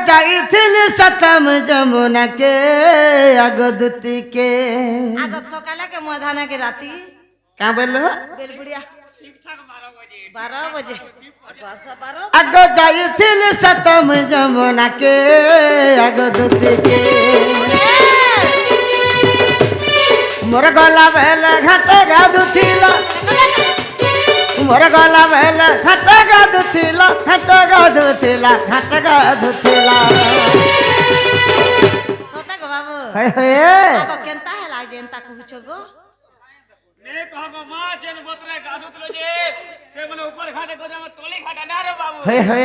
যাইଥିଲି সতম যমুনা কে আগদুতি কে আগ সকালে কে মধানা কে রাতি क्या बोलो बेलबुड़िया ठीक ठाक 12 बजे 12 আগ যাইଥିଲି সতম যমুনা কে আগদুতি কে মোর গলা বেলা ঘাট গাধুথিলা মোর গলা বেলা ঘাট গাধুথিলা ঘাট গাধুথিলা ঘাট গাধুথিলা सता गो बाबू हे हे आगो केनता है लाग जेनता कहूछो गो ने कहगो मां जेन बतरे गाधुतलो जे से मने ऊपर घाटे को जम तोली घाटा ना रे बाबू हे हे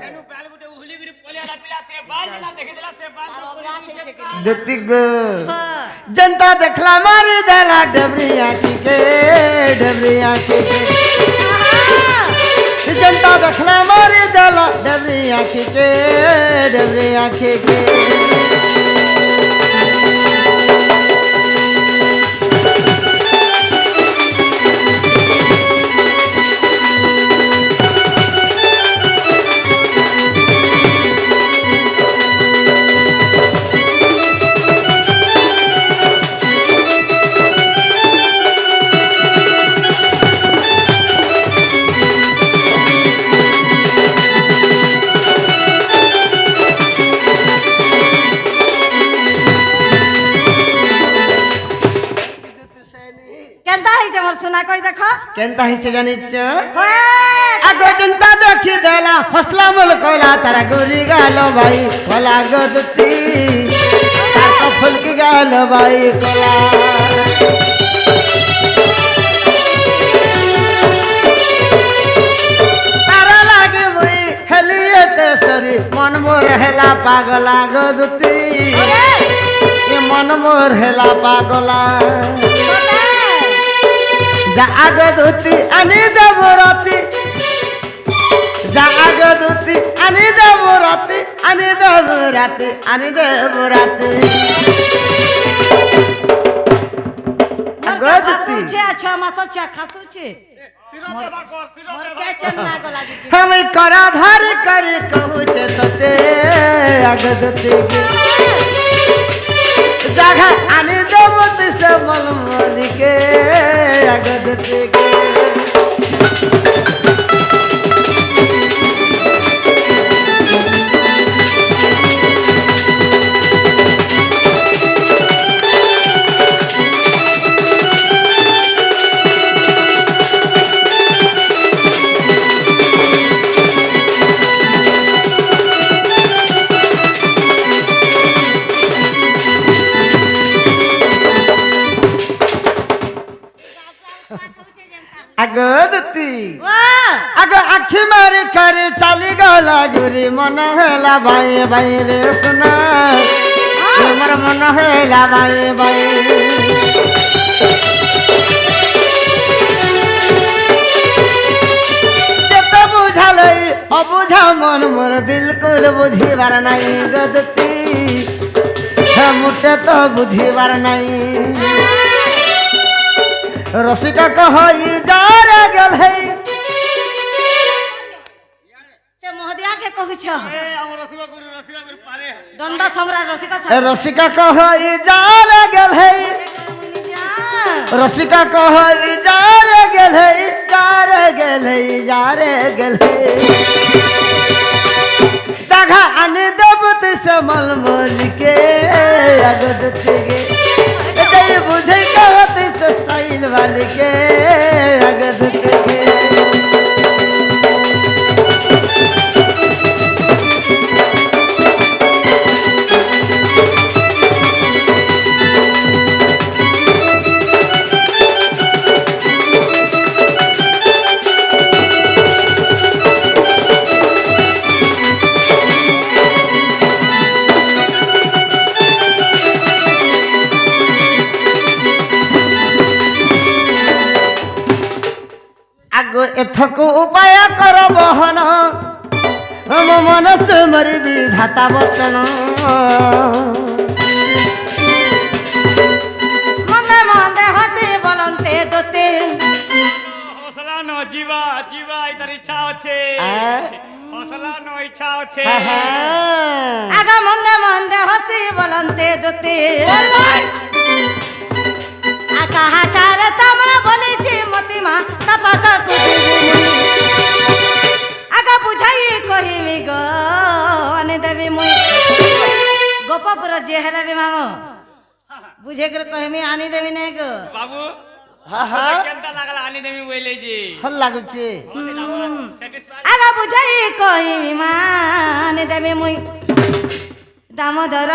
सेनु पाल गुटे उहली गिरी पोलियाला पिला से बाल ना देखे देला से बाल तारो गाछ छे के दुति गो जनता देखला मारी देला डबरिया के डबरिया के जनता देखला मारी देला डबरिया के डबरिया के केनता है जे मोर सुना कोई देखो केनता हिचे जानिच होए आगो जनता देखी देला फसला मोल कोला तारा गोरी गालो भाई कोला गदती तार को फुलकी गालो भाई कोला तारा लागे मुई हेलिए ते सरी मन मोर हेला पागला गदती ये मन मोर हेला पागला जागदूती आणि देवराती जागदूती आणि देवराती आणि देवराती आणि देवराती खासू छे अच्छा मास छे खासू छे सिरो के बाकर सिरो मोर के चन्ना को लागी छे हम कराधार करी कहू छे तते आगदूती जागा आणि देवती से मलमली के आगदूती के आगदूती वाह आगो आखी मारी करे चाली गला गुरी मन हेला भाई भाई रे सुना हमर मन हेला भाई भाई जत बुझालै अबुझा मन मोर बिल्कुल बुझिबार नाही गदती मुटे तो बुझिबार नाही रसिका कहई जा रे गेल है से मोहदिया के कहूछो ए हमर रसिका गुरु पारे दंडा सम्राट रसिका रसिका कहई जा रे गेल है रसिका कहई जा रे गेल है जा रे गेल है जा रे गेल है जगह आने देवत से मलमल के अगदती के दे बुझे कहत से स्टाइल वाले के अगदती के आगो एथको उपाय कर बहन हम मनस मरी विधाता वचन मंदे मंदे हसी बोलंते दोते हौसला न जीवा जीवा इधर इच्छा होछे ହସଲାନ ଇଚ୍ଛା ଅଛେ হ্যাঁ হ্যাঁ আগ মন্দে মন্দে হসি বলন্তে দুতি আকা হাটারে তোমরা বলিছি মতিমা তা পাকা আগ বুঝাই কহিমি গো আনি দেবি মুই গোপপুর যে হেলে বি মামু বুঝে করে কহিমি আনি দেবি নাই গো বাবু হ্যাঁ হ্যাঁ কেনতা লাগলা আনি দেমি বইলে জি ভাল লাগুছে স্যাটিসফাই আগ বুঝাই কহিমি মানি দেবি মুই দামোদর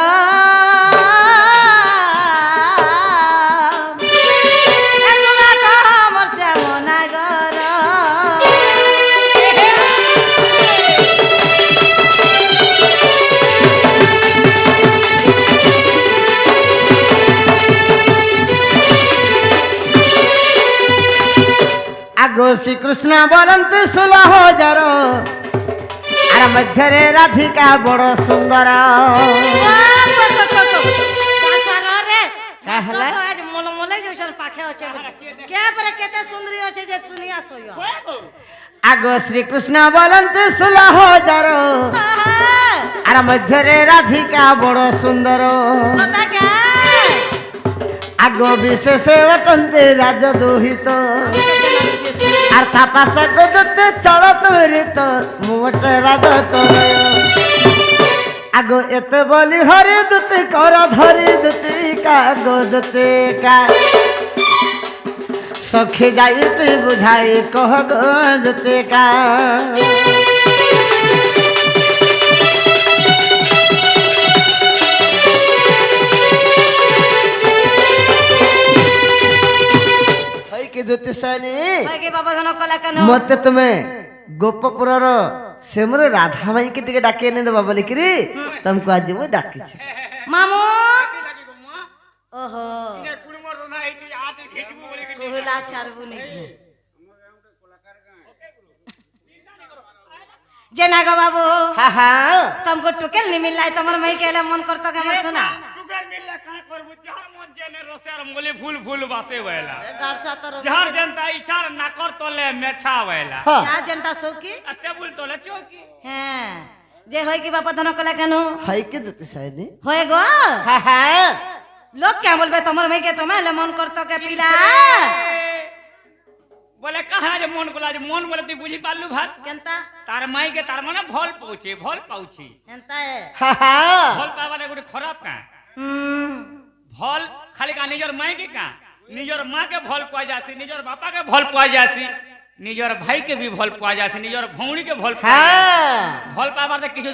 আগো শ্রীকৃষ্ণ বলন্তি 16,000 আর মধ্যে রাধিকা বড় সুন্দর কাহলা আগো শ্রীকৃষ্ণ বলন্তি 16,000 আর মধ্যে রাধিকা বড় সুন্দর আগো বিশেষে অটন্তি রাজদোহিত আর তাপাস গজতে চলত ঋত মোটে রাজত আগো এতে বলি হরি দুতি কর ধরি দুতি কাগজ কা সখী যাই তুই বুঝাই কহ গজতে কা কি দুতি সানি মতে তুমি গোপপুরর সেমর রাধা মাইকে টিকে ডাকি এনে দেবা বলি কি তোমাকে আজ মু ডাকিছি মামু লাগি গো মা ওহো ইনে কুড়মর রনা হইছে আজ ঘেটবো বলি কি কহিলা ছাড়বু নাকি যে না গো বাবু হ্যাঁ হ্যাঁ तुमको टुकेल नहीं मिल रहा है तुम्हारे मई के लिए मन करता है हमर सुना টুকার মিললে কাই করবু যার মন জেনে রসের মলি ফুল ফুল বাসে হইলা घर सा तो যার জনতা ইচ্ছার নাকর তলে মেছা হইলা হ্যাঁ क्या जनता सौकी আর টেবুল তলে চৌকি हैं जे होय की बापा धन कला केनु হাই কি দুতি সানি होय गो হ্যাঁ হ্যাঁ लोग क्या बोलबे तुम्हारे मई के तुम्हें ले मन करता के पीला বলে কাহা যে মন গুলা যে মন বলে তুই বুঝি পারলু ভাত केनता তার মাই কে তার মানে ভল পৌঁছে ভল পাউছি केनता है হ্যাঁ হ্যাঁ ভল পাবারে গুটি খারাপ কা हम्म ভল খালি কা নিজর মাই কে কা নিজর মা কে ভল পাওয়া যাসি নিজর বাপা কে ভল পাওয়া যাসি নিজর ভাই কে भी ভল পাওয়া যাসি নিজর ভৌणी के ভল পাওয়া যাসি হ্যাঁ ভল পাবার তো কিছু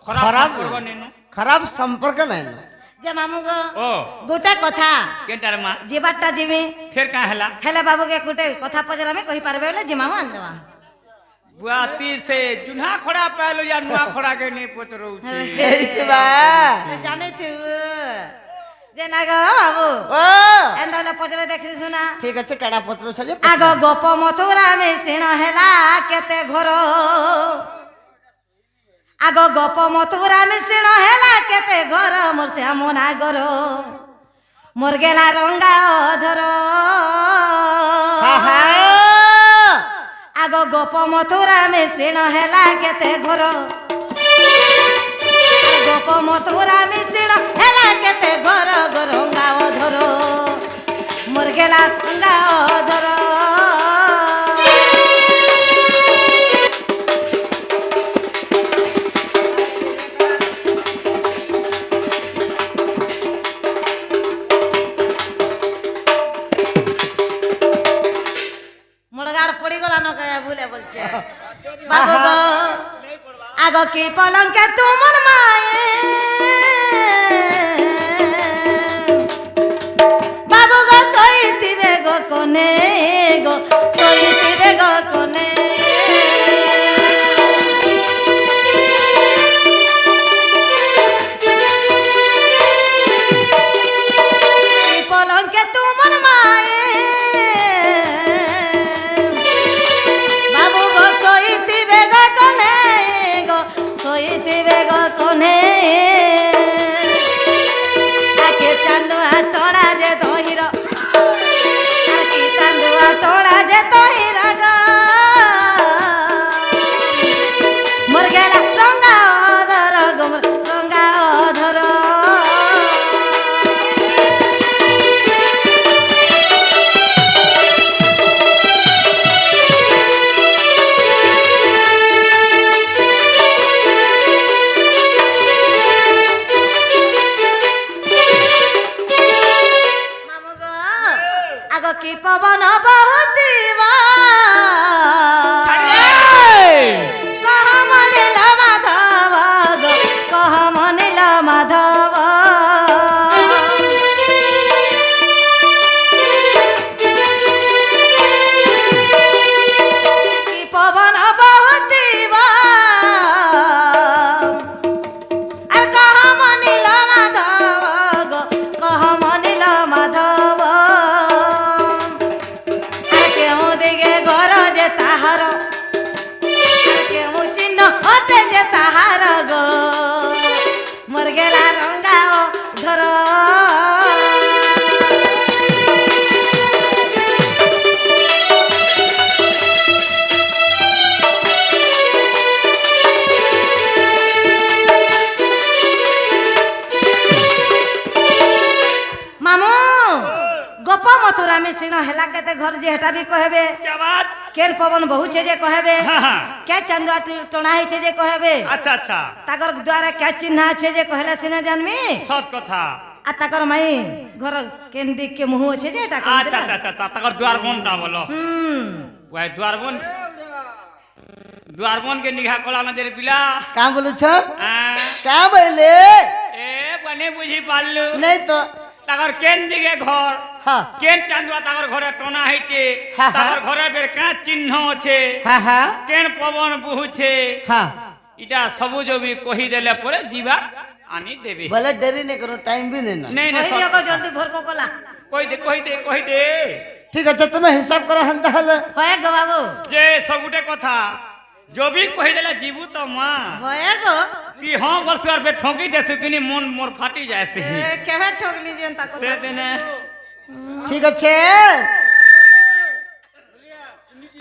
খারাপ খারাপ করব নেনু খারাপ সম্পর্ক নাই না जे मामू गो ও गोटे कथा কেনটার মা जीवाटा जीवी ফের কা হেলা हेले बाबू के गोटे कथा पजरा में कहि पारबे बोले जी मामा आन देवा बुआती से जुन्हा खड़ा पालो या नुआ खड़ा के नहीं पतरौ छी এই তো বা जाने थे जे ना गो बाबू ও एंदले पजरा देखि सुना ঠিক আছে কাড়া পত্র সাজে आग गोप मथुरा में सिण हेला केते घर आग गोप मथुरा में सिण हेला केते घर मोर से मना घर मोर गेला रंगा धर হ্যাঁ হ্যাঁ आग गोप मथुरा में सिण हेला केते घर गोप मथुरा में सिण हेला केते घर रंगा धर मोर गेला रंगा धर मुड़गाड़ पड़ी गला न कया भूले बोलछे बाबू गो आगो की पलंग के तुमर माए बाबू गो सोईतिबे गो कोने गो सोईतिबे गो कोने की पलंग के तुमर माए बाबू गो सोईतिबे गो कोने गो सोईतिबे गो कोने आके चांदुआ टोड़ा जे तोहिर आके चांदुआ टोड़ा जे तोहिर गो मोर पवन बहुतीवा कह मनिल माधव गो कह मनिल माधव कि पवन बहुतीवा আর কহ মনিল মাধব গো কহ মনিল মাধব আর কেউ দিকে ঘর যে তাহার আর কেউ চিহ্ন হটে যে তাহার গো মোর গেলা রঙ্গাও ধর मामू गोप मथुरा में सिंह हेला केते घर जे हेटा भी कहबे क्या बात केन पवन बहु छे जे कहबे हाँ हाँ के चंदुआ टोना है छे जे कहबे अच्छा अच्छा ताकर द्वारा क्या चिन्ह छे जे कहला सिना जानमी सत कथा आ ताकर माई घर केन दिक के मुंह छे जे हेटा कहबे अच्छा अच्छा अच्छा तकर द्वार बन ना बोलो वही द्वार बन के निगाह कोला न देर पिला का बोलू छ आ, का बोले ए बने बुझी पाललु नहीं तो तकर केन दिगे घर हाँ केन चांदुआ तकर घरे टोना हইছে हाँ, हाँ। तकर घरे बेर का चिन्ह আছে हाँ हाँ केन पवन बहुছে हाँ इटा सबु जो भी कहि देले परे जीवा आनी देबे बोले देरी नहीं करो टाइम भी नहीं ना नहीं कहि नहीं दियो को जल्दी भोर को कोला कहि दे ठीक है तुम्हें हिसाब करो हम ताहले होए गो बाबू जे सबुटे कथा जो भी कहि देले जीवू तो मां होए गो कि हां वर्षर पे ठोकी देसु किनी मन मोर फाटी जाय से केवे ठोकली जेन ताको से दिने ठीक আছে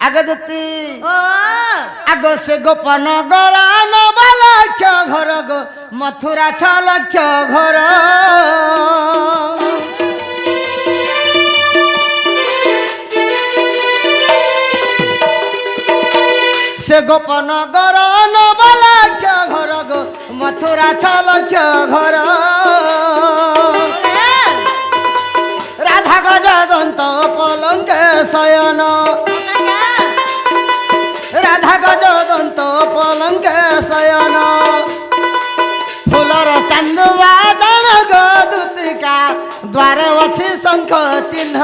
आगे दती ओ आगो से गोपन गरान बालक्ष घर गो मथुरा 6 लक्ष घर से गोपन गरान बालक्ष घर गो मथुरा 6 लक्ष घर राधा गजदंत पलंके शयन राधा गजदंत पलंके शयन फूलर चांदुआ जन गदुतिका द्वार अछि शंख चिन्ह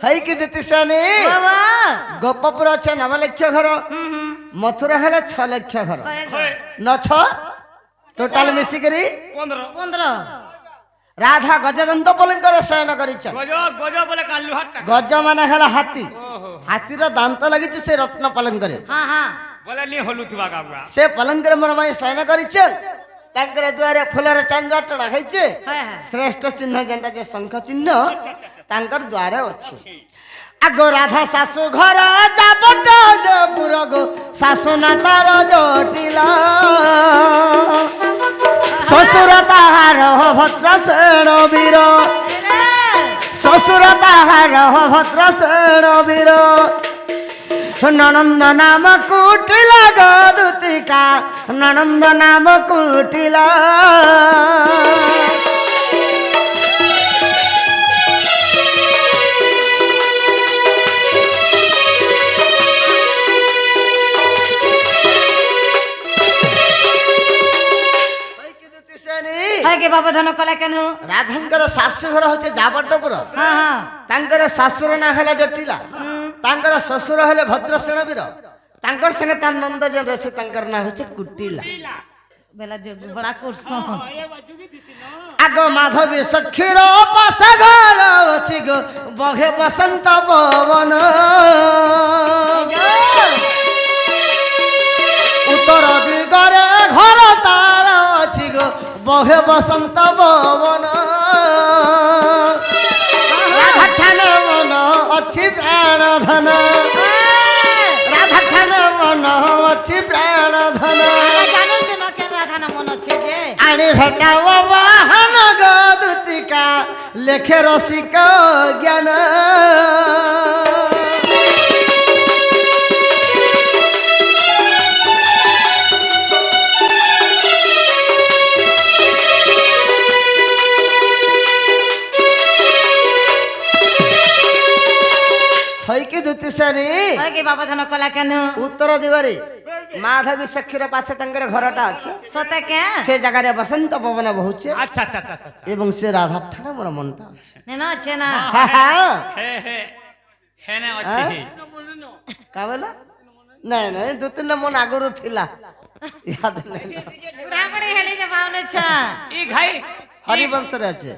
है कि देती सने बाबा गोपपुर अच्छा 9 लक्ष घर मथुरा है 6 लक्ष घर होय न 6 टोटल मिसी करी 15 15 राधा गजदंत पलंकर शयन करी गजो बोले का लुहाट गज माने है हाथी ओहो हाथीर दांत लगी से रत्न पलंकर हां हां बोले नी हलुथवा गाबुआ से पलंकर मोर माई शयन करी तांकर द्वारे फुलर चांदा टड़ा हैचे हाय हाय श्रेष्ठ चिन्ह जेंटा जे शंख चिन्ह तांकर द्वारे अछि आगो राधा सासु घर जाबट जपुर गो सासु ना तार जटिला ससुर ताहार भद्र सेण वीर ससुर ताहार भद्र सेण वीर ननंद नाम कुटिला गदुतिका ननंद नाम कुटिला हाय के बाबा धन कला केनु राधांकर शाशु घर होचे जाबटपुर हां हां तांकर शाशुर ना हला जटिला तांकर ससुर हले भद्रसेन वीर तांकर संगे तार नंद जे रसे तांकर ना होचे कुटिला बेला जो बड़ा कुर्सो आगो माधवी सखीर पास घर अछि गो बघे बसंत पवन उत्तर दिगरे घर तार अछि गो बघे बसंत पवन राधा ठान मन अछि प्राण धन राधा ठान मन अछि प्राण धन जानो जे न के राधा न मन छे जे आनी भेटा वाहन गदुतिका लेखे रसिक ज्ञान হইকি দুতিশানি হয় কি বাবা ধান কলা কেন উত্তর দিগরে মাধবী সখীর পাশে তাঙ্কর ঘরটা আছে সতে কে সে জায়গায় বসন্ত পবন বহুছে আচ্ছা আচ্ছা আচ্ছা আচ্ছা এবং সে রাধার ঠাড়া মোর মনটা আছে নেন আছে না হ্যাঁ হ্যাঁ হে হে হে নে ଅଛି কাবেলা নাই নাই দু তিনটা মন আগরু থিলা ইয়াদ নাই বুড়াবড়ি হেলি যে পাউনে ছ ই ঘাই হরিবংশরে আছে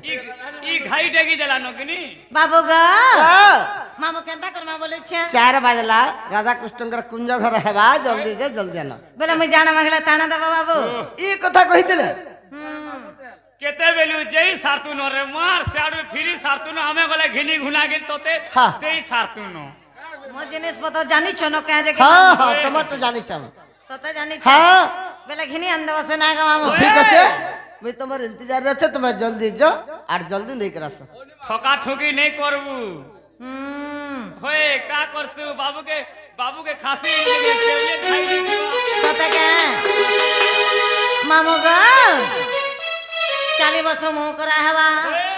ই ঘাই টেকি দেলানো কিনি বাবু গো হ্যাঁ। মামু কেনতা করমা বলেছ 4 বাজলা রাধা কৃষ্ণଙ୍କର কুঞ্ଜ ଘର ହେବା ଜଲ୍ଦି ଯେ ଜଲ୍ଦି ଆନ বলে মুই জানা মাগলা তানা দেবা বাবু ଇ କଥା କହିଥିଲେ কেতে বেলু যেই সারতুন রে মার সাড়ু ফিরি সারতুন আমি গলে ঘিনি ঘুনা গিল তোতে হ্যাঁ। দেই সারতুন মো জিনিস পত্র জানিছ ন কে যে ହଁ ହଁ ତମର ତ ଜାଣିଛ ଆମେ সতে জানিছ ହଁ বেলে ঘিনি আন দেব সে না গো মামু ঠিক আছে মুই তোমার ইন্তজার আছে তুমি জলদি যাও আর জলদি নেই করে আসো ঠকা ঠকি নেই করবু হুম হয়ে কা করছু বাবুকে খাসি টেবলেট খাই দিবা সতে কে মামু গো চালি বস মু করা হবা এ